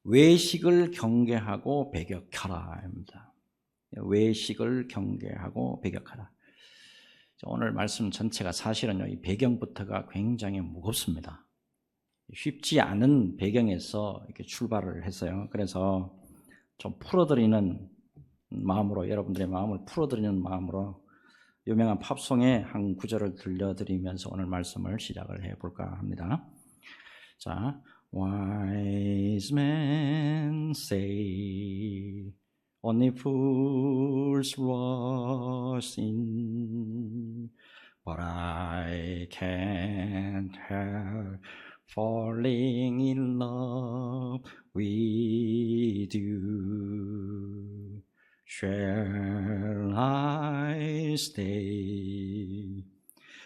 외식을 경계하고 배격하라입니다. 외식을 경계하고 배격하라. 오늘 말씀 전체가 사실은요, 이 배경부터가 굉장히 무겁습니다. 쉽지 않은 배경에서 이렇게 출발을 했어요. 그래서 좀 풀어드리는 마음으로, 여러분들의 마음을 풀어드리는 마음으로 유명한 팝송의 한 구절을 들려드리면서 오늘 말씀을 시작을 해볼까 합니다. 자, Wise men say only fools rush in, but I can't help falling in love with you. Shall I stay?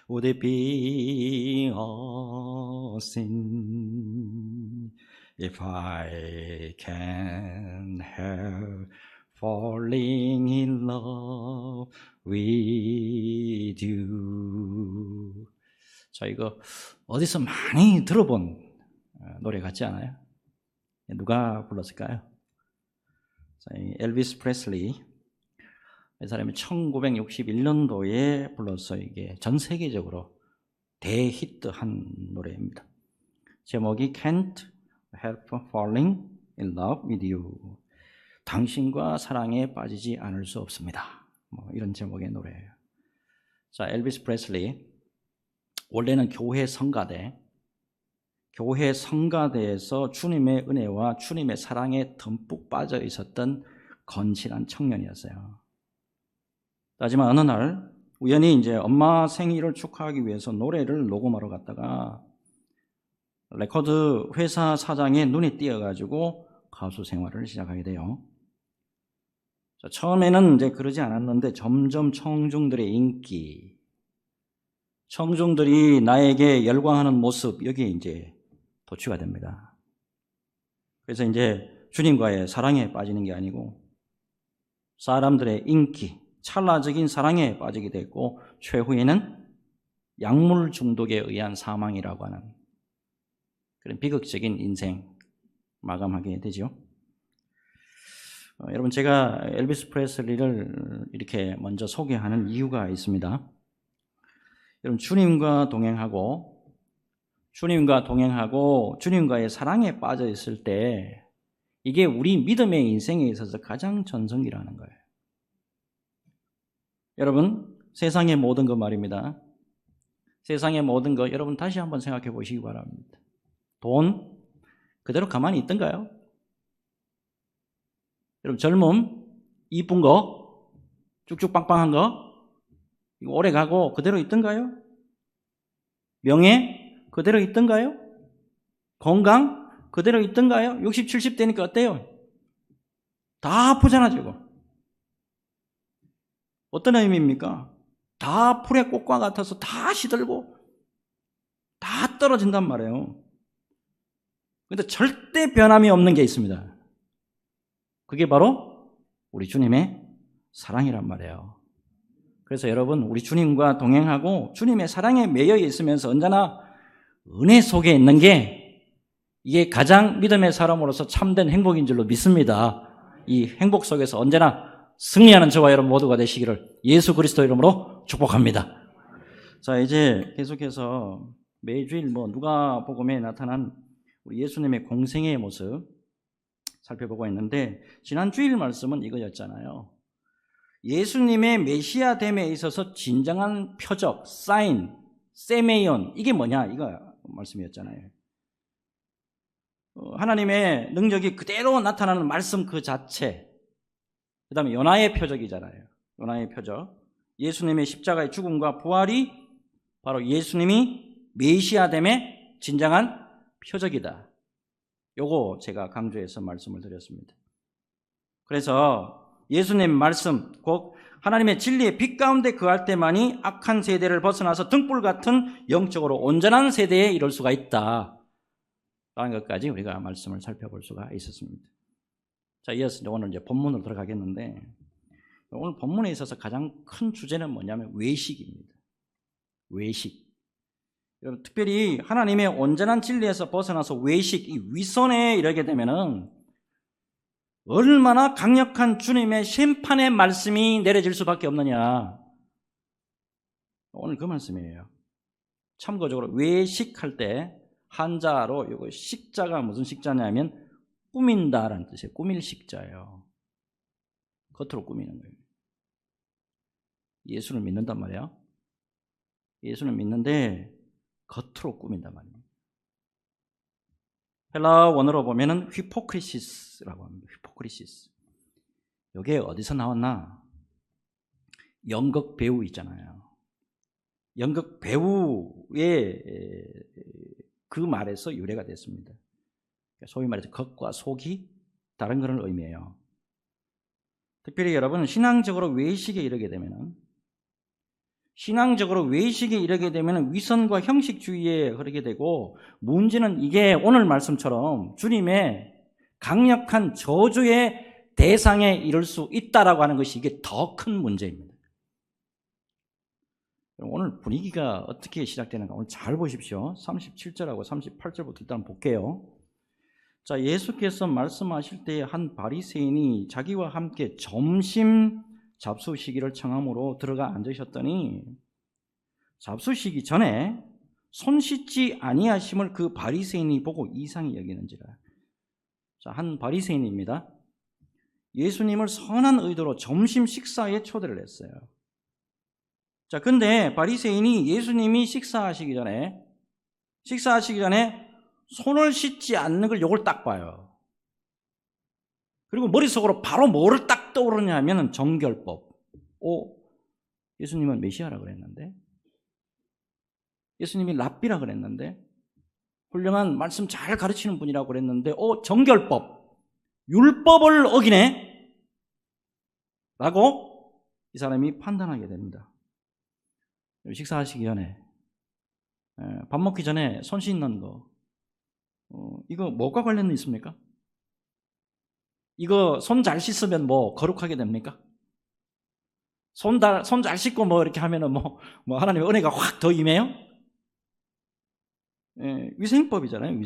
Would it be a sin if I can't help falling in love with you? 자, 이거 어디서 많이 들어본 노래 같지 않아요? 누가 불렀을까요? 자, 엘비스 프레슬리. 이 사람이 1961년도에 불러서 이게 전 세계적으로 대히트한 노래입니다. 제목이 Can't Help Falling in Love with You. 당신과 사랑에 빠지지 않을 수 없습니다. 이런 제목의 노래예요. 자, 엘비스 프레슬리 원래는 교회 성가대에서 주님의 은혜와 주님의 사랑에 듬뿍 빠져 있었던 건실한 청년이었어요. 하지만 어느 날 우연히 이제 엄마 생일을 축하하기 위해서 노래를 녹음하러 갔다가 레코드 회사 사장의 눈에 띄어가지고 가수 생활을 시작하게 돼요. 자, 처음에는 이제 그러지 않았는데 점점 청중들의 인기, 청중들이 나에게 열광하는 모습, 여기에 이제 도취가 됩니다. 그래서 이제 주님과의 사랑에 빠지는 게 아니고 사람들의 인기, 찰나적인 사랑에 빠지게 됐고 최후에는 약물 중독에 의한 사망이라고 하는 그런 비극적인 인생 마감하게 되죠. 여러분, 제가 엘비스 프레슬리를 이렇게 먼저 소개하는 이유가 있습니다. 여러분, 주님과 동행하고 주님과의 사랑에 빠져 있을 때 이게 우리 믿음의 인생에 있어서 가장 전성기라는 거예요. 여러분, 세상의 모든 것 말입니다. 세상의 모든 것 여러분 다시 한번 생각해 보시기 바랍니다. 돈 그대로 가만히 있던가요? 여러분, 젊음, 이쁜 거, 쭉쭉 빵빵한 거 이거 오래 가고 그대로 있던가요? 명예 그대로 있던가요? 건강 그대로 있던가요? 60, 70 되니까 어때요? 다 아프잖아 지금. 어떤 의미입니까? 다 풀의 꽃과 같아서 다 시들고 다 떨어진단 말이에요. 그런데 절대 변함이 없는 게 있습니다. 그게 바로 우리 주님의 사랑이란 말이에요. 그래서 여러분, 우리 주님과 동행하고 주님의 사랑에 매여 있으면서 언제나 은혜 속에 있는 게 이게 가장 믿음의 사람으로서 참된 행복인 줄로 믿습니다. 이 행복 속에서 언제나 승리하는 저와 여러분 모두가 되시기를 예수 그리스도 이름으로 축복합니다. 자, 이제 계속해서 매주일 누가복음에 나타난 우리 예수님의 공생애의 모습 살펴보고 있는데, 지난 주일 말씀은 이거였잖아요. 예수님의 메시아됨에 있어서 진정한 표적, 사인, 세메이온, 이게 뭐냐 이거 말씀이었잖아요. 하나님의 능력이 그대로 나타나는 말씀 그 자체, 그 다음에 요나의 표적이잖아요. 요나의 표적, 예수님의 십자가의 죽음과 부활이 바로 예수님이 메시아됨의 진정한 표적이다. 요거 제가 강조해서 말씀을 드렸습니다. 그래서 예수님 말씀, 곧 하나님의 진리의 빛 가운데 거할 때만이 악한 세대를 벗어나서 등불 같은 영적으로 온전한 세대에 이룰 수가 있다 라는 것까지 우리가 말씀을 살펴볼 수가 있었습니다. 자, 이어서 오늘 이제 본문으로 들어가겠는데, 오늘 본문에 있어서 가장 큰 주제는 뭐냐면 외식입니다. 외식. 여러분, 특별히 하나님의 온전한 진리에서 벗어나서 외식, 이 위선에 이르게 되면은 얼마나 강력한 주님의 심판의 말씀이 내려질 수밖에 없느냐. 오늘 그 말씀이에요. 참고적으로 외식할 때 한자로 이거 식자가 무슨 식자냐면 꾸민다라는 뜻이에요. 꾸밀 식자예요. 겉으로 꾸미는 거예요. 예수를 믿는단 말이에요. 예수는 믿는데 겉으로 꾸민단 말이에요. 헬라 원어로 보면은 휘포크리시스라고 합니다. 휘포크리시스. 이게 어디서 나왔나? 연극 배우 있잖아요. 연극 배우의 그 말에서 유래가 됐습니다. 소위 말해서 겉과 속이 다른 그런 의미예요. 특별히 여러분 신앙적으로 외식에 이르게 되면은 위선과 형식주의에 흐르게 되고, 문제는 이게 오늘 말씀처럼 주님의 강력한 저주의 대상에 이를 수 있다라고 하는 것이 이게 더 큰 문제입니다. 오늘 분위기가 어떻게 시작되는가 오늘 잘 보십시오. 37절하고 38절부터 일단 볼게요. 자, 예수께서 말씀하실 때에 한 바리새인이 자기와 함께 점심 잡수시기를 청함으로 들어가 앉으셨더니 잡수시기 전에 손 씻지 아니하심을 그 바리새인이 보고 이상히 여기는지라. 자, 한 바리새인입니다. 예수님을 선한 의도로 점심 식사에 초대를 했어요. 자, 근데 바리새인이 예수님이 식사하시기 전에 손을 씻지 않는 걸 요걸 딱 봐요. 그리고 머릿속으로 바로 뭐를 딱 떠오르냐 하면 정결법. 예수님은 메시아라 그랬는데, 예수님이 랍비라 그랬는데, 훌륭한 말씀 잘 가르치는 분이라고 그랬는데, 정결법, 율법을 어기네 라고 이 사람이 판단하게 됩니다. 식사하시기 전에, 밥 먹기 전에 손 씻는 거, 이거 뭐가 관련이 있습니까? 이거 손 잘 씻으면 뭐 거룩하게 됩니까? 손 잘 씻고 뭐 이렇게 하면은 뭐 하나님의 은혜가 확 더 임해요? 위생법이잖아요.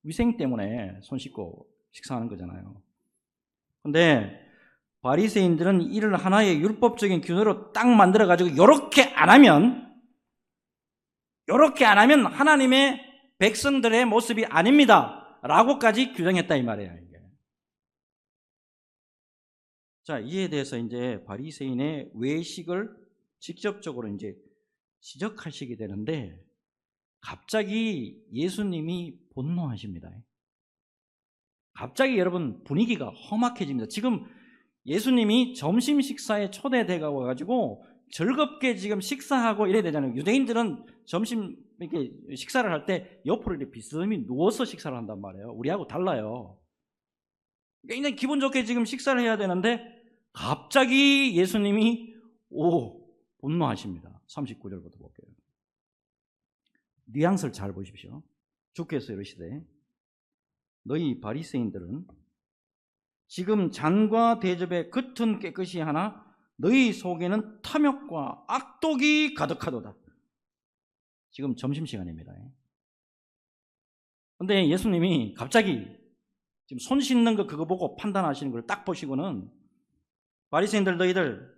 위생 때문에 손 씻고 식사하는 거잖아요. 근데 바리새인들은 이를 하나의 율법적인 균으로 딱 만들어 가지고 이렇게 안 하면 하나님의 백성들의 모습이 아닙니다 라고까지 규정했다 이 말이에요. 이게. 자, 이에 대해서 이제 바리새인의 외식을 직접적으로 이제 지적하시게 되는데, 갑자기 예수님이 분노하십니다. 갑자기 여러분 분위기가 험악해집니다. 지금 예수님이 점심 식사에 초대돼 가지고 즐겁게 지금 식사하고 이래야 되잖아요. 유대인들은 점심 이렇게 식사를 할 때 옆으로 이렇게 비스듬히 누워서 식사를 한단 말이에요. 우리하고 달라요. 굉장히 기분 좋게 지금 식사를 해야 되는데 갑자기 예수님이 분노하십니다. 39절부터 볼게요. 뉘앙스를 잘 보십시오. 주께서 이르시되 너희 바리새인들은 지금 잔과 대접에 겉은 깨끗이 하나 너희 속에는 탐욕과 악독이 가득하도다. 지금 점심시간입니다. 그런데 예수님이 갑자기 지금 손 씻는 거 그거 보고 판단하시는 걸 딱 보시고는, 바리새인들 너희들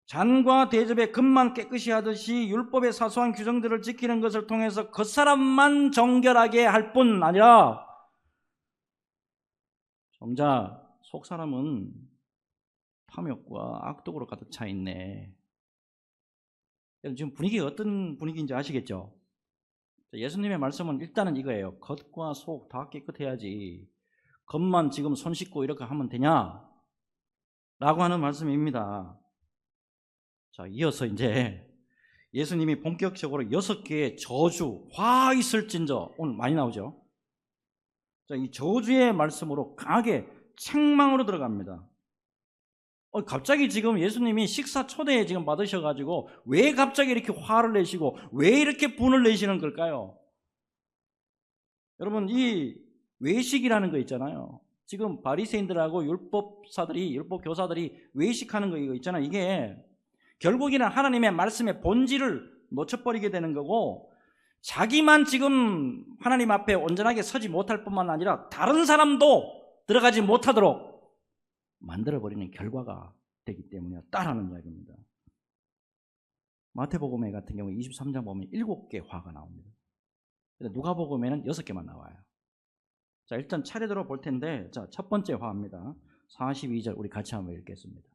잔과 대접에 겉만 깨끗이 하듯이 율법의 사소한 규정들을 지키는 것을 통해서 겉사람만 정결하게 할 뿐 아니라 정작 속사람은 탐욕과 악독으로 가득 차 있네. 지금 분위기가 어떤 분위기인지 아시겠죠? 예수님의 말씀은 일단은 이거예요. 겉과 속 다 깨끗해야지 겉만 지금 손 씻고 이렇게 하면 되냐? 라고 하는 말씀입니다. 자, 이어서 이제 예수님이 본격적으로 6개의 저주, 화 있을진저, 오늘 많이 나오죠? 자, 이 저주의 말씀으로 강하게 책망으로 들어갑니다. 갑자기 지금 예수님이 식사 초대에 지금 받으셔가지고 왜 갑자기 이렇게 화를 내시고 왜 이렇게 분을 내시는 걸까요? 여러분, 이 외식이라는 거 있잖아요. 지금 바리새인들하고 율법 교사들이 외식하는 거 이거 있잖아요. 이게 결국에는 하나님의 말씀의 본질을 놓쳐버리게 되는 거고, 자기만 지금 하나님 앞에 온전하게 서지 못할 뿐만 아니라 다른 사람도 들어가지 못하도록 만들어버리는 결과가 되기 때문이었다라는 이야기입니다. 마태복음에 같은 경우 23장 보면 7개 화가 나옵니다. 누가복음에는 6개만 나와요. 자, 일단 차례대로 볼 텐데, 자, 첫 번째 화입니다. 42절 우리 같이 한번 읽겠습니다.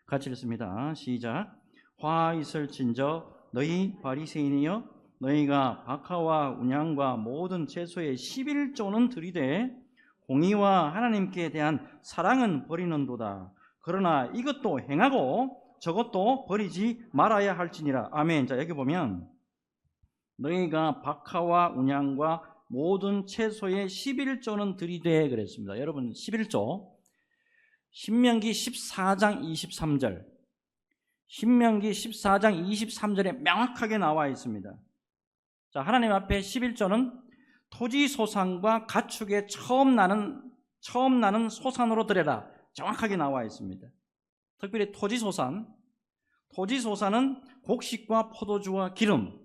같이 읽습니다. 시작. 화 있을진저 너희 바리새인이여 너희가 박하와 운양과 모든 채소의 11조는 들이되 공의와 하나님께 대한 사랑은 버리는도다. 그러나 이것도 행하고 저것도 버리지 말아야 할지니라. 아멘. 자, 여기 보면 너희가 박하와 운양과 모든 채소의 11조는 들이되 그랬습니다. 여러분 11조 신명기 14장 23절 신명기 14장 23절에 명확하게 나와 있습니다. 자, 하나님 앞에 11조는 토지 소산과 가축의 처음 나는 소산으로 드려라. 정확하게 나와 있습니다. 특별히 토지 소산은 곡식과 포도주와 기름.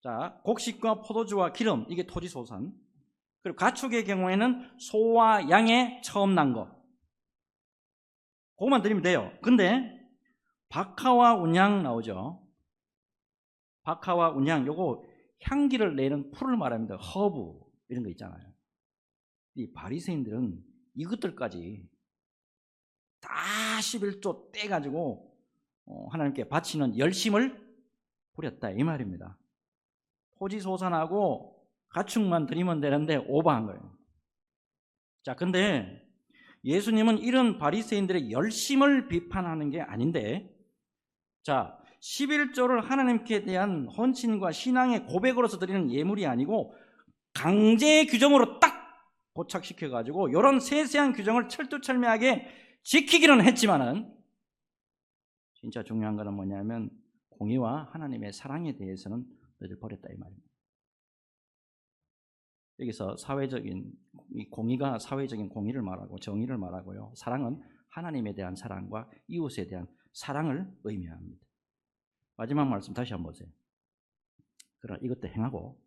자, 곡식과 포도주와 기름, 이게 토지 소산. 그리고 가축의 경우에는 소와 양의 처음 난 거. 그것만 드리면 돼요. 근데 박하와 운양 나오죠. 박하와 운양, 요거 향기를 내는 풀을 말합니다. 허브 이런 거 있잖아요. 이 바리새인들은 이것들까지 다 11조 떼가지고 하나님께 바치는 열심을 부렸다 이 말입니다. 토지 소산하고 가축만 드리면 되는데 오버한 거예요. 자, 근데 예수님은 이런 바리새인들의 열심을 비판하는 게 아닌데, 자, 11조를 하나님께 대한 헌신과 신앙의 고백으로서 드리는 예물이 아니고 강제 규정으로 딱 고착시켜가지고 이런 세세한 규정을 철두철미하게 지키기는 했지만은 진짜 중요한 거는 뭐냐면 공의와 하나님의 사랑에 대해서는 너희들 버렸다 이 말입니다. 여기서 사회적인 공의가 사회적인 공의를 말하고 정의를 말하고요. 사랑은 하나님에 대한 사랑과 이웃에 대한 사랑을 의미합니다. 마지막 말씀 다시 한번 보세요. 그러나 이것도 행하고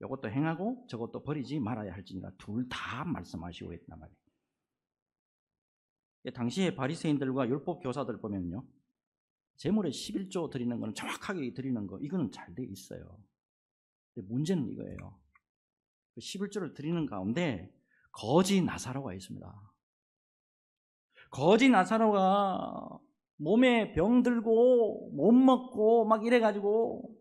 이것도 행하고 저것도 버리지 말아야 할지니라. 둘 다 말씀하시고 있단 말이에요. 당시에 바리새인들과 율법 교사들 보면요, 제물에 11조 드리는 거는 정확하게 드리는 거, 이거는 잘 돼 있어요. 근데 문제는 이거예요. 11조를 드리는 가운데 거지 나사로가 있습니다. 거지 나사로가 몸에 병들고 못 먹고 막 이래가지고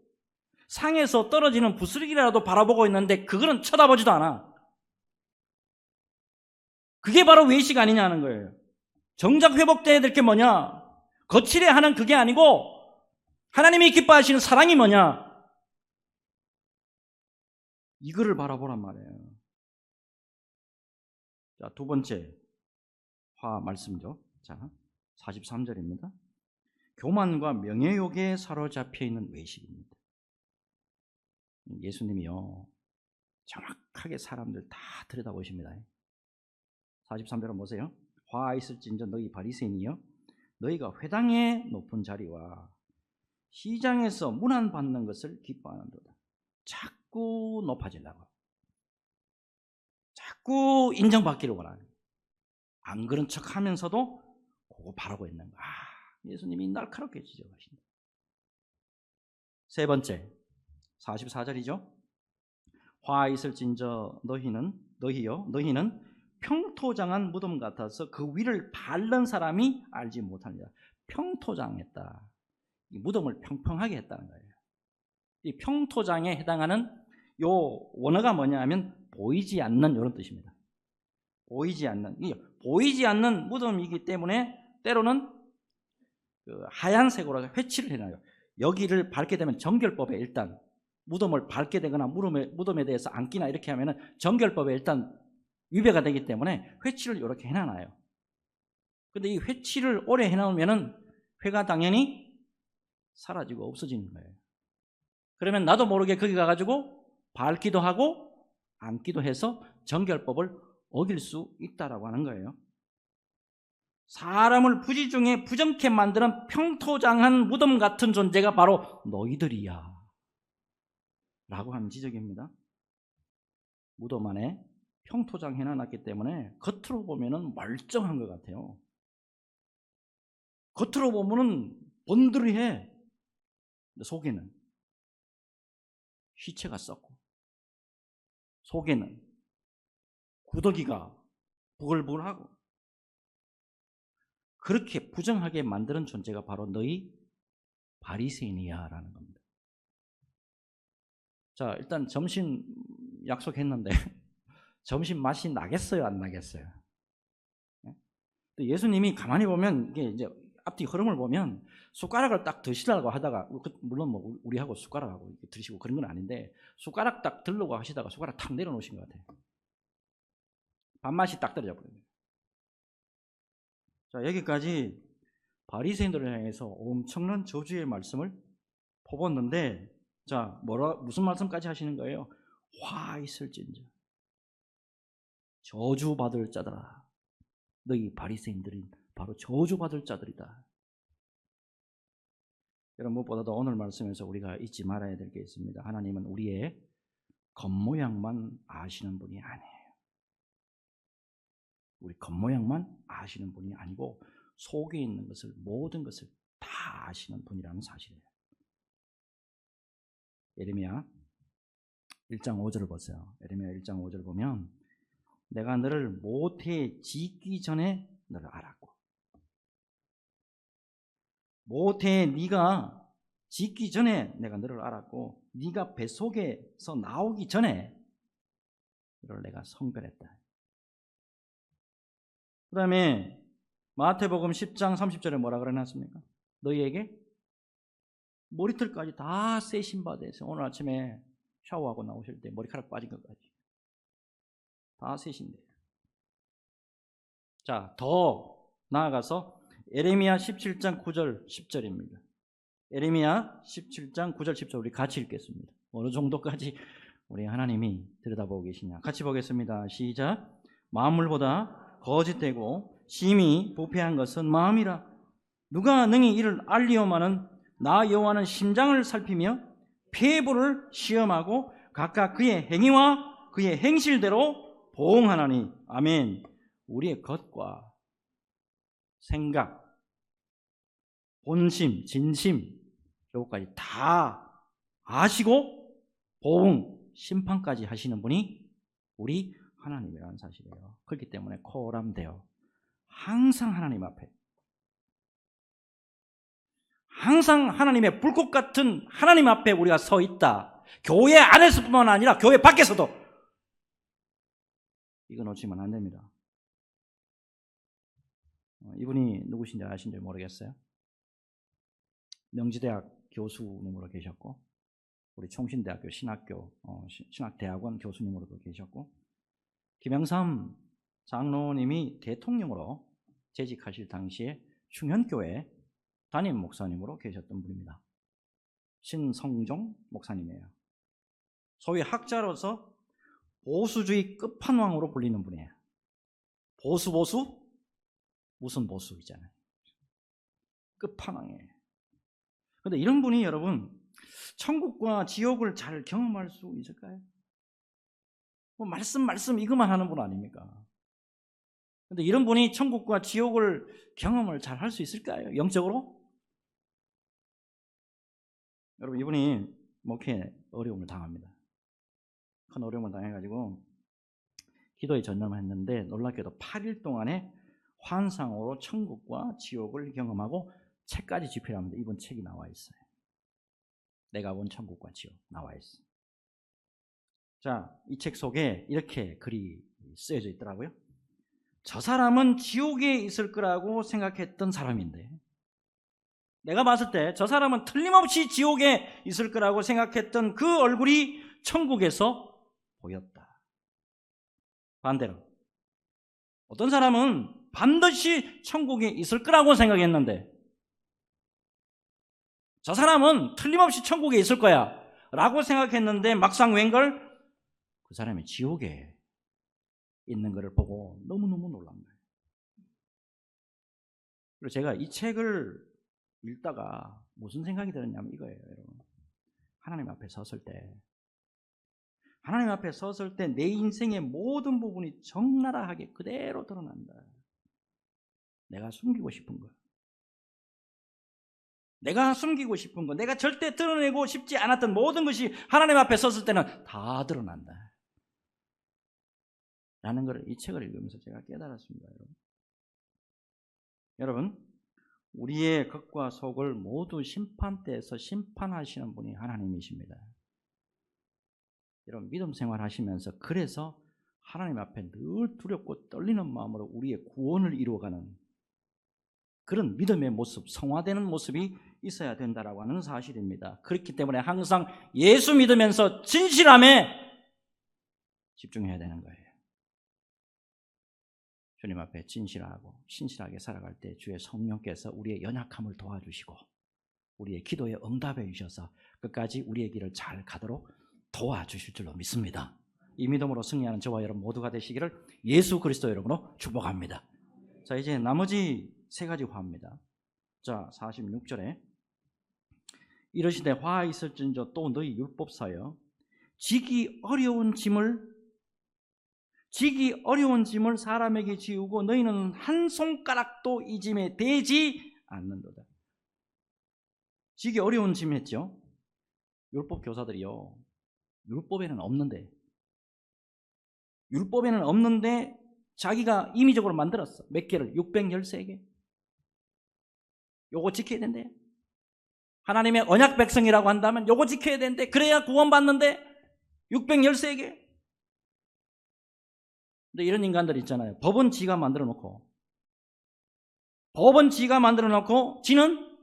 상에서 떨어지는 부스러기라도 바라보고 있는데 그거는 쳐다보지도 않아. 그게 바로 외식 아니냐는 거예요. 정작 회복돼야 될 게 뭐냐? 거칠게 하는 그게 아니고 하나님이 기뻐하시는 사랑이 뭐냐? 이거를 바라보란 말이에요. 자, 두 번째 화 말씀이죠. 자, 43절입니다. 교만과 명예욕에 사로잡혀 있는 외식입니다. 예수님이요, 정확하게 사람들 다 들여다보십니다. 43절은 보세요. 화 있을진저 너희 바리새인이여 너희가 회당의 높은 자리와 시장에서 문안받는 것을 기뻐하는도다. 자꾸 높아지려고, 자꾸 인정받기를 원하는, 안 그런 척 하면서도 그거 바라고 있는 거야. 예수님이 날카롭게 지적하신다. 세 번째 44절이죠. 화 있을진저 너희는 평토장한 무덤 같아서 그 위를 밟는 사람이 알지 못하느니라. 평토장했다. 이 무덤을 평평하게 했다는 거예요. 이 평토장에 해당하는 요 원어가 뭐냐 하면 보이지 않는 이런 뜻입니다. 보이지 않는 무덤이기 때문에 때로는 그 하얀색으로 회칠을 해놔요. 여기를 밟게 되면 정결법에 일단 무덤을 밟게 되거나 무덤에 대해서 앉기나 이렇게 하면은 정결법에 일단 위배가 되기 때문에 회칠을 이렇게 해놔요. 근데 이 회칠을 오래 해놓으면은 회가 당연히 사라지고 없어지는 거예요. 그러면 나도 모르게 거기 가가지고 밟기도 하고 앉기도 해서 정결법을 어길 수 있다라고 하는 거예요. 사람을 부지중에 부정케 만드는 평토장한 무덤 같은 존재가 바로 너희들이야 라고 하는 지적입니다. 무덤 안에 평토장 해놔놨기 때문에 겉으로 보면은 멀쩡한 것 같아요. 겉으로 보면은 번들이해. 근데 속에는 시체가 썩고, 속에는 구더기가 부글부글하고, 그렇게 부정하게 만드는 존재가 바로 너희 바리새인이야라는 겁니다. 자, 일단 점심 약속했는데 점심 맛이 나겠어요, 안 나겠어요? 예수님이 가만히 보면 이게 이제 앞뒤 흐름을 보면 숟가락을 딱 드시려고 하다가, 물론 뭐 우리하고 숟가락하고 드시고 그런 건 아닌데, 숟가락 딱 들려고 하시다가 숟가락 탁 내려놓으신 것 같아요. 밥맛이 딱 떨어져 버립니다. 자, 여기까지 바리새인들을 향해서 엄청난 저주의 말씀을 퍼붓는데, 자, 무슨 말씀까지 하시는 거예요? 화 있을진저 저주받을 자들아, 너희 바리새인들이 바로 저주받을 자들이다. 여러분, 무엇보다도 오늘 말씀에서 우리가 잊지 말아야 될 게 있습니다. 하나님은 우리의 겉모양만 아시는 분이 아니에요. 우리 겉모양만 아시는 분이 아니고 속에 있는 것을, 모든 것을 다 아시는 분이라는 사실이에요. 예레미야 1장 5절을 보세요. 예레미야 1장 5절 보면, 내가 너를 모태에 짓기 전에 너를 알았고, 모태에 네가 짓기 전에 내가 너를 알았고, 네가 뱃속에서 나오기 전에 너를 내가 성별했다. 그 다음에 마태복음 10장 30절에 뭐라 그러놨습니까? 너희에게 머리털까지 다 세신 바 되서, 오늘 아침에 샤워하고 나오실 때 머리카락 빠진 것까지 다 세신대요. 자, 더 나아가서 예레미야 17장 9절 10절입니다. 예레미야 17장 9절 10절 우리 같이 읽겠습니다. 어느 정도까지 우리 하나님이 들여다보고 계시냐. 같이 보겠습니다. 시작. 만물보다 거짓되고 심히 부패한 것은 마음이라. 누가 능히 이를 알리오마는 나 여호와는 심장을 살피며 폐부를 시험하고 각각 그의 행위와 그의 행실대로 보응하나니. 아멘. 우리의 겉과 생각, 본심, 진심, 요거까지 다 아시고 보응, 심판까지 하시는 분이 우리 하나님이라는 사실이에요. 그렇기 때문에 코람되어 항상 하나님 앞에, 항상 하나님의 불꽃 같은 하나님 앞에 우리가 서 있다. 교회 안에서뿐만 아니라 교회 밖에서도 이거 놓치면 안 됩니다. 이분이 누구신지 아신지 모르겠어요. 명지대학 교수님으로 계셨고, 우리 총신대학교 신학대학원 교수님으로도 계셨고, 김영삼 장로님이 대통령으로 재직하실 당시에 충현교회 담임 목사님으로 계셨던 분입니다. 신성종 목사님이에요. 소위 학자로서 보수주의 끝판왕으로 불리는 분이에요. 보수 무슨 보수 있잖아요. 끝판왕이에요. 그런데 이런 분이 여러분 천국과 지옥을 잘 경험할 수 있을까요? 뭐 말씀 이것만 하는 분 아닙니까? 그런데 이런 분이 천국과 지옥을 경험을 잘 할 수 있을까요? 영적으로? 여러분, 이분이 목회에 어려움을 당합니다. 큰 어려움을 당해가지고 기도에 전념했는데, 놀랍게도 8일 동안에 환상으로 천국과 지옥을 경험하고 책까지 집필합니다. 이번 책이 나와 있어요. 내가 본 천국과 지옥 나와 있어요. 자, 이 책 속에 이렇게 글이 쓰여져 있더라고요. 저 사람은 지옥에 있을 거라고 생각했던 사람인데, 내가 봤을 때 저 사람은 틀림없이 지옥에 있을 거라고 생각했던 그 얼굴이 천국에서 보였다. 반대로 어떤 사람은 반드시 천국에 있을 거라고 생각했는데, 저 사람은 틀림없이 천국에 있을 거야 라고 생각했는데, 막상 웬걸 그 사람이 지옥에 있는 것을 보고 너무너무 놀란 거예요. 그리고 제가 이 책을 읽다가 무슨 생각이 들었냐면 이거예요, 여러분. 하나님 앞에 섰을 때 하나님 앞에 섰을 때 내 인생의 모든 부분이 적나라하게 그대로 드러난다. 내가 숨기고 싶은 거, 내가 숨기고 싶은 거, 내가 절대 드러내고 싶지 않았던 모든 것이 하나님 앞에 섰을 때는 다 드러난다 라는 것을 이 책을 읽으면서 제가 깨달았습니다. 여러분, 우리의 겉과 속을 모두 심판대에서 심판하시는 분이 하나님이십니다. 여러분, 믿음 생활 하시면서 그래서 하나님 앞에 늘 두렵고 떨리는 마음으로 우리의 구원을 이루어가는 그런 믿음의 모습, 성화되는 모습이 있어야 된다라고 하는 사실입니다. 그렇기 때문에 항상 예수 믿으면서 진실함에 집중해야 되는 거예요. 주님 앞에 진실하고 신실하게 살아갈 때 주의 성령께서 우리의 연약함을 도와주시고 우리의 기도에 응답해 주셔서 끝까지 우리의 길을 잘 가도록 도와주실 줄로 믿습니다. 이 믿음으로 승리하는 저와 여러분 모두가 되시기를 예수 그리스도 이름으로 축복합니다. 자, 이제 나머지 세 가지 화입니다. 자, 46절에 이러시되 화 있을진저 또 너희 율법사여 지기 어려운 짐을 사람에게 지우고 너희는 한 손가락도 이 짐에 대지 않는도다. 지기 어려운 짐 했죠. 율법 교사들이요, 율법에는 없는데 자기가 임의적으로 만들었어. 몇 개를? 613개. 요거 지켜야 된대. 하나님의 언약 백성이라고 한다면 요거 지켜야 된대. 그래야 구원받는데 613개. 근데 이런 인간들 있잖아요. 법은 지가 만들어 놓고 지는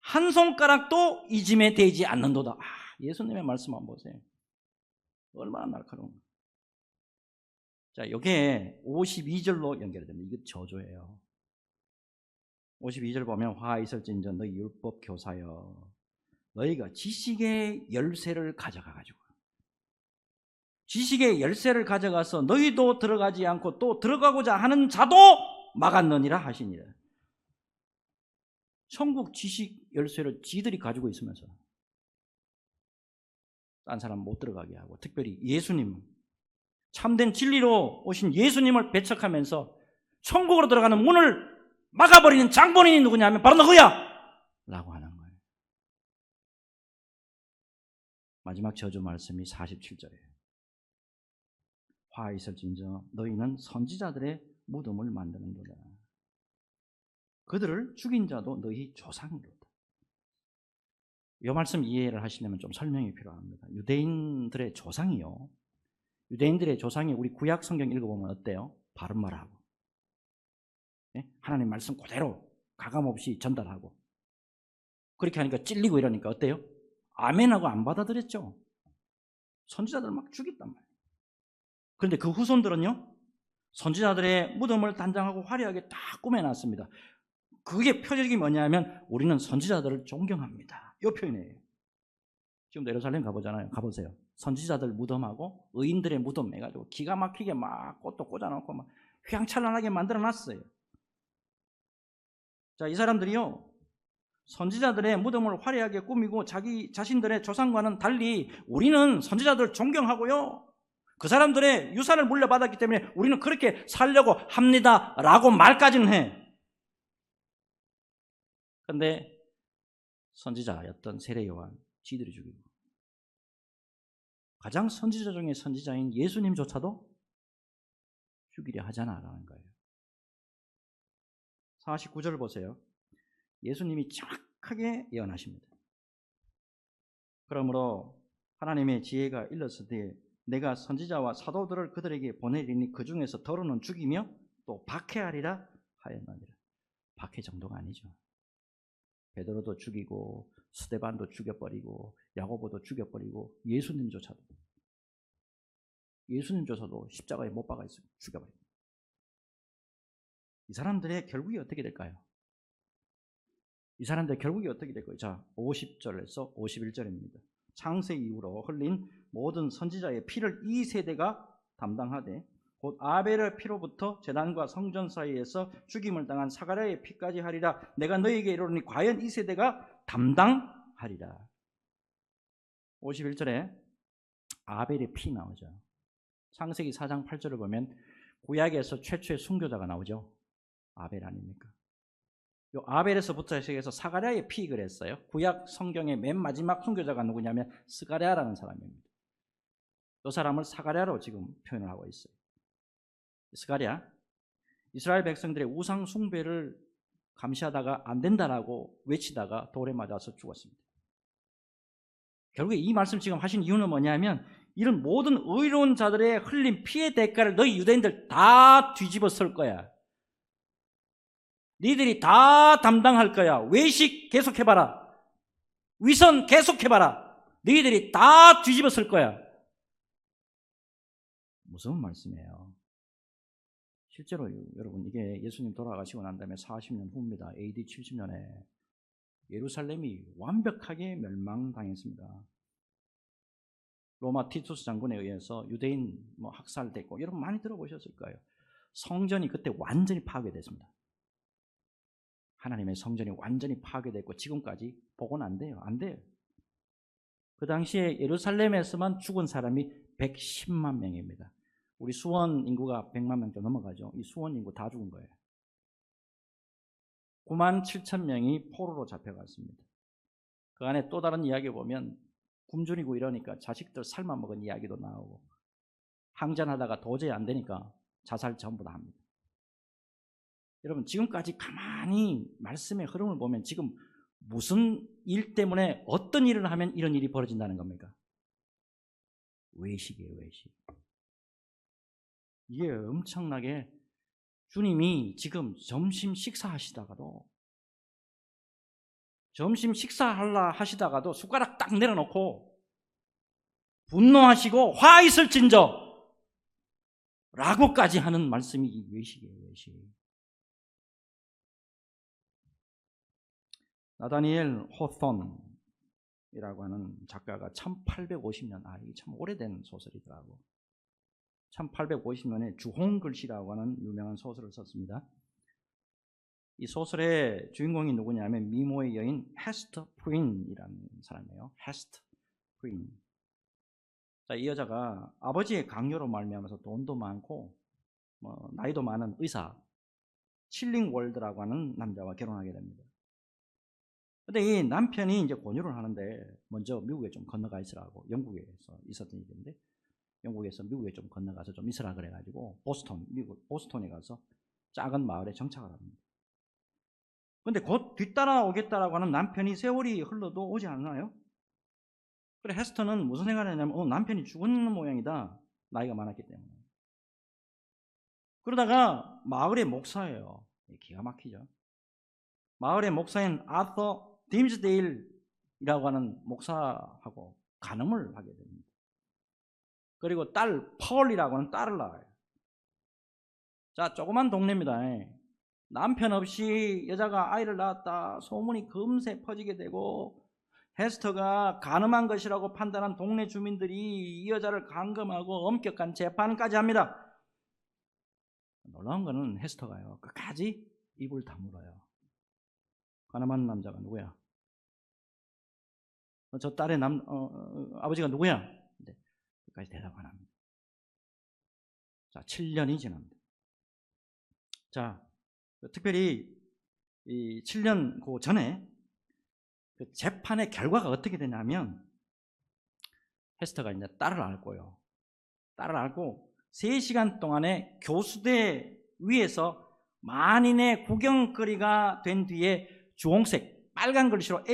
한 손가락도 이 짐에 대지 않는도다. 예수님의 말씀 한번 보세요. 얼마나 날카로운. 자, 이게 52절로 연결됩니다. 이게 저조예요. 52절 보면 화 있을진저 너희 율법 교사여 너희가 지식의 열쇠를 가져가가지고 지식의 열쇠를 가져가서 너희도 들어가지 않고 또 들어가고자 하는 자도 막았느니라 하시니라. 천국 지식 열쇠를 지들이 가지고 있으면서 딴 사람 못 들어가게 하고, 특별히 예수님, 참된 진리로 오신 예수님을 배척하면서 천국으로 들어가는 문을 막아버리는 장본인이 누구냐 하면 바로 너야! 라고 하는 거예요. 마지막 저주 말씀이 47절이에요. 화 있을진저 너희는 선지자들의 무덤을 만드는도다. 그들을 죽인 자도 너희 조상이로다. 이 말씀 이해를 하시려면 좀 설명이 필요합니다. 유대인들의 조상이요, 유대인들의 조상이 우리 구약 성경 읽어보면 어때요? 바른말하고 하나님 말씀 그대로 가감없이 전달하고, 그렇게 하니까 찔리고 이러니까 어때요? 아멘하고 안 받아들였죠. 선지자들 막 죽였단 말이에요. 그런데 그 후손들은요, 선지자들의 무덤을 단장하고 화려하게 다 꾸며놨습니다. 그게 표적이 뭐냐면 우리는 선지자들을 존경합니다. 이 표현이에요. 지금도 예루살렘 가보세요. 선지자들 무덤하고 의인들의 무덤 해가지고 기가 막히게 막 꽃도 꽂아놓고 막 휘황찬란하게 만들어놨어요. 자, 이 사람들이요, 선지자들의 무덤을 화려하게 꾸미고 자기 자신들의 조상과는 달리 우리는 선지자들을 존경하고요, 그 사람들의 유산을 물려받았기 때문에 우리는 그렇게 살려고 합니다 라고 말까지는 해. 그런데 선지자였던 세례 요한 지들이 죽이고, 가장 선지자 중에 선지자인 예수님조차도 죽이려 하잖아라는 거예요. 49절 보세요. 예수님이 정확하게 예언하십니다. 그러므로 하나님의 지혜가 일렀을 때 내가 선지자와 사도들을 그들에게 보내리니 그 중에서 더러는 죽이며 또 박해하리라 하였느니라. 박해 정도가 아니죠. 베드로도 죽이고 스데반도 죽여버리고 야고보도 죽여버리고 예수님조차도 십자가에 못 박아 있으면 죽여버립니다. 이 사람들의 결국이 어떻게 될까요? 자, 50절에서 51절입니다. 창세 이후로 흘린 모든 선지자의 피를 이 세대가 담당하되 곧 아벨의 피로부터 제단과 성전 사이에서 죽임을 당한 사가랴의 피까지 하리라. 내가 너희에게 이르노니 과연 이 세대가 담당하리라. 51절에 아벨의 피 나오죠. 창세기 4장 8절을 보면 구약에서 최초의 순교자가 나오죠. 아벨 아닙니까? 요 아벨에서부터 시작해서 사가랴의 피 그랬어요. 구약 성경의 맨 마지막 순교자가 누구냐면 스가랴라는 사람입니다. 이 사람을 사가랴로 지금 표현을 하고 있어요. 스가랴, 이스라엘 백성들의 우상 숭배를 감시하다가 안 된다라고 외치다가 돌에 맞아서 죽었습니다. 결국에 이 말씀 지금 하신 이유는 뭐냐면 이런 모든 의로운 자들의 흘린 피의 대가를 너희 유대인들 다 뒤집어 쓸 거야. 니들이 다 담당할 거야. 외식 계속해봐라. 위선 계속해봐라. 너희들이 다 뒤집어 쓸 거야. 무서운 말씀이에요. 실제로 여러분 이게 예수님 돌아가시고 난 다음에 40년 후입니다. AD 70년에 예루살렘이 완벽하게 멸망당했습니다. 로마 티투스 장군에 의해서 유대인 학살됐고 여러분 많이 들어보셨을 거예요. 성전이 그때 완전히 파괴됐습니다. 하나님의 성전이 완전히 파괴됐고 지금까지 복원 안 돼요. 안 돼요. 그 당시에 예루살렘에서만 죽은 사람이 110만 명입니다. 우리 수원 인구가 100만 명 좀 넘어가죠. 이 수원 인구 다 죽은 거예요. 9만 7천 명이 포로로 잡혀갔습니다. 그 안에 또 다른 이야기 보면 굶주리고 이러니까 자식들 삶아먹은 이야기도 나오고 항전하다가 도저히 안 되니까 자살 전부 다 합니다. 여러분 지금까지 가만히 말씀의 흐름을 보면 지금 무슨 일 때문에 어떤 일을 하면 이런 일이 벌어진다는 겁니까? 외식이에요. 외식. 이게 엄청나게 주님이 지금 점심 식사하시다가도 숟가락 딱 내려놓고 분노하시고 화 있을진저 라고까지 하는 말씀이 이 외식이에요. 외식. 나다니엘 호손이라고 하는 작가가 1850년, 이게 참 오래된 소설이더라고. 1850년에 주홍글씨라고 하는 유명한 소설을 썼습니다. 이 소설의 주인공이 누구냐면 미모의 여인 헤스터 프린이라는 사람이에요. 헤스터 프린. 자, 이 여자가 아버지의 강요로 말미암아서 돈도 많고 나이도 많은 의사 칠링월드라고 하는 남자와 결혼하게 됩니다. 근데 이 남편이 이제 권유를 하는데 먼저 미국에 좀 건너가 있으라고. 영국에서 있었던 일인데 영국에서 미국에 좀 건너가서 좀 있으라 그래가지고 미국 보스턴에 가서 작은 마을에 정착을 합니다. 근데 곧 뒤따라오겠다라고 하는 남편이 세월이 흘러도 오지 않나요? 그래 헤스터는 무슨 생각을 했냐면 남편이 죽은 모양이다. 나이가 많았기 때문에. 그러다가 마을의 목사예요. 기가 막히죠. 마을의 목사인 아서 딤스데일이라고 하는 목사하고 간음을 하게 됩니다. 그리고 딸 펄이라고 하는 딸을 낳아요. 자, 조그만 동네입니다. 남편 없이 여자가 아이를 낳았다 소문이 금세 퍼지게 되고 헤스터가 간음한 것이라고 판단한 동네 주민들이 이 여자를 감금하고 엄격한 재판까지 합니다. 놀라운 거는 헤스터가요 끝까지 입을 다물어요. 간음한 남자가 누구야? 저 딸의 아버지가 누구야? 네, 끝까지 대답 안 합니다. 자, 7년이 지납니다. 자, 특별히 이 7년 그 전에 그 재판의 결과가 어떻게 되냐면 헤스터가 이제 딸을 앓고요. 딸을 앓고 3시간 동안에 교수대 위에서 만인의 구경거리가 된 뒤에 주홍색 빨간 글씨로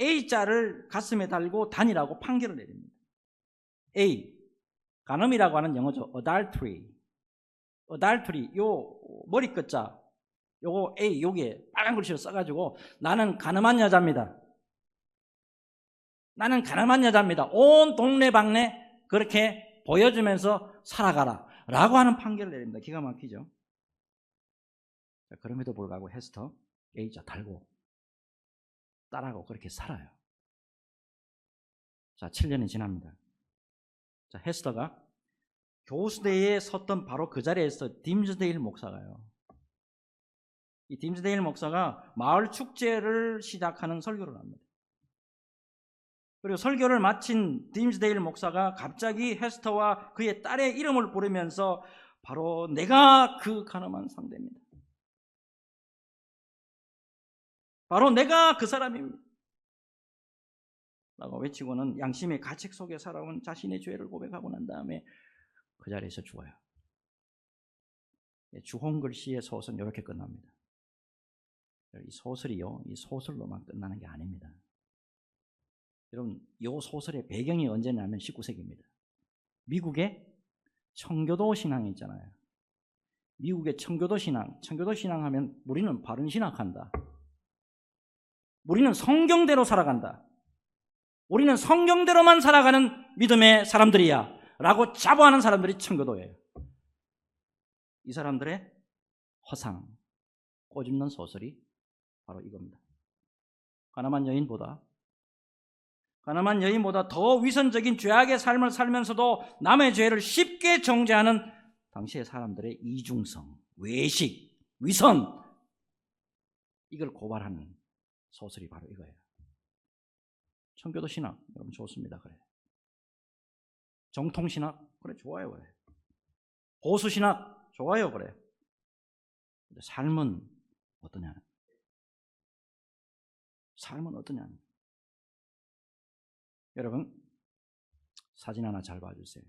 A자를 가슴에 달고 다니라고 판결을 내립니다. A, 간음이라고 하는 영어죠. adultery, 요 머리 끝자 요거 A 여기에 빨간 글씨로 써가지고 나는 가늠한 여자입니다. 온 동네방네 그렇게 보여주면서 살아가라 라고 하는 판결을 내립니다. 기가 막히죠. 자, 그럼에도 불구하고 헤스터 A자 달고 딸하고 그렇게 살아요. 자, 7년이 지납니다. 자, 헤스터가 교수대에 섰던 바로 그 자리에서 딤스데일 목사가요. 이 딤스데일 목사가 마을 축제를 시작하는 설교를 합니다. 그리고 설교를 마친 딤스데일 목사가 갑자기 헤스터와 그의 딸의 이름을 부르면서 바로 내가 그 가늠한 상대입니다. 바로 내가 그 사람입니다. 라고 외치고는 양심의 가책 속에 살아온 자신의 죄를 고백하고 난 다음에 그 자리에서 죽어요. 주홍글 씨의 소설은 이렇게 끝납니다. 이 소설이요, 이 소설로만 끝나는 게 아닙니다. 여러분, 이 소설의 배경이 언제냐면 19세기입니다. 미국의 청교도 신앙이 있잖아요. 미국의 청교도 신앙 하면 우리는 바른 신학한다. 우리는 성경대로 살아간다. 우리는 성경대로만 살아가는 믿음의 사람들이야 라고 자부하는 사람들이 청교도예요. 이 사람들의 허상, 꼬집는 소설이 바로 이겁니다. 가늠한 여인보다 더 위선적인 죄악의 삶을 살면서도 남의 죄를 쉽게 정죄하는 당시의 사람들의 이중성, 외식, 위선, 이걸 고발하는 소설이 바로 이거예요. 청교도 신학 여러분 좋습니다. 그래. 정통 신학 그래 좋아요. 그래. 보수 신학 좋아요. 그래. 근데 삶은 어떠냐? 여러분 사진 하나 잘 봐주세요.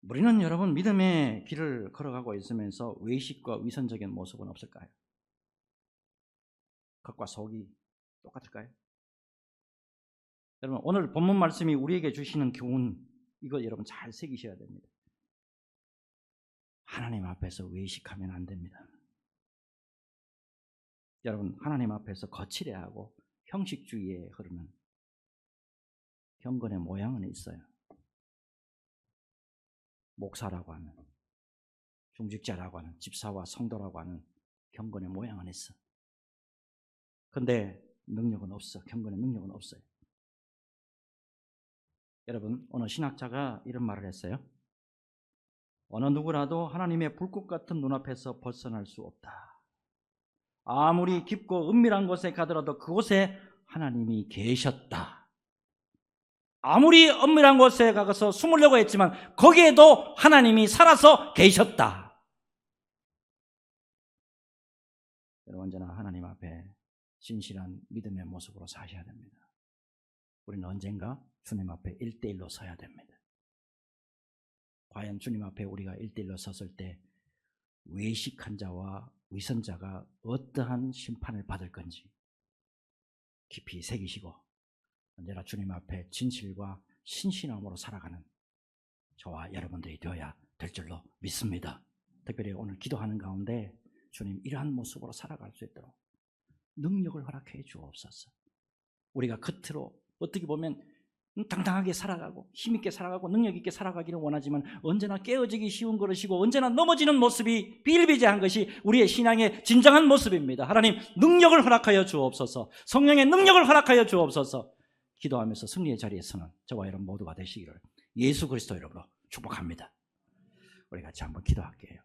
우리는 여러분 믿음의 길을 걸어가고 있으면서 외식과 위선적인 모습은 없을까요? 겉과 속이 똑같을까요? 여러분 오늘 본문 말씀이 우리에게 주시는 교훈 이거 여러분 잘 새기셔야 됩니다. 하나님 앞에서 외식하면 안 됩니다. 여러분 하나님 앞에서 거칠어야 하고 형식주의에 흐르는 경건의 모양은 있어요. 목사라고 하는, 중직자라고 하는, 집사와 성도라고 하는 경건의 모양은 있어. 근데 능력은 없어. 경건의 능력은 없어요. 여러분 어느 신학자가 이런 말을 했어요. 어느 누구라도 하나님의 불꽃 같은 눈앞에서 벗어날 수 없다. 아무리 깊고 은밀한 곳에 가더라도 그곳에 하나님이 계셨다. 아무리 은밀한 곳에 가서 숨으려고 했지만 거기에도 하나님이 살아서 계셨다. 여러분 언제나 하나님 앞에 진실한 믿음의 모습으로 사셔야 됩니다. 우리는 언젠가 주님 앞에 1대1로 서야 됩니다. 과연 주님 앞에 우리가 1대1로 섰을 때 외식한 자와 위선자가 어떠한 심판을 받을 건지 깊이 새기시고 언제나 주님 앞에 진실과 신실함으로 살아가는 저와 여러분들이 되어야 될 줄로 믿습니다. 특별히 오늘 기도하는 가운데 주님 이러한 모습으로 살아갈 수 있도록 능력을 허락해 주옵소서. 우리가 겉으로 어떻게 보면 당당하게 살아가고 힘있게 살아가고 능력 있게 살아가기를 원하지만 언제나 깨어지기 쉬운 것이고 언제나 넘어지는 모습이 비일비재한 것이 우리의 신앙의 진정한 모습입니다. 하나님 능력을 허락하여 주옵소서. 성령의 능력을 허락하여 주옵소서. 기도하면서 승리의 자리에 서는 저와 여러분 모두가 되시기를 예수 그리스도 이름으로 축복합니다. 우리 같이 한번 기도할게요.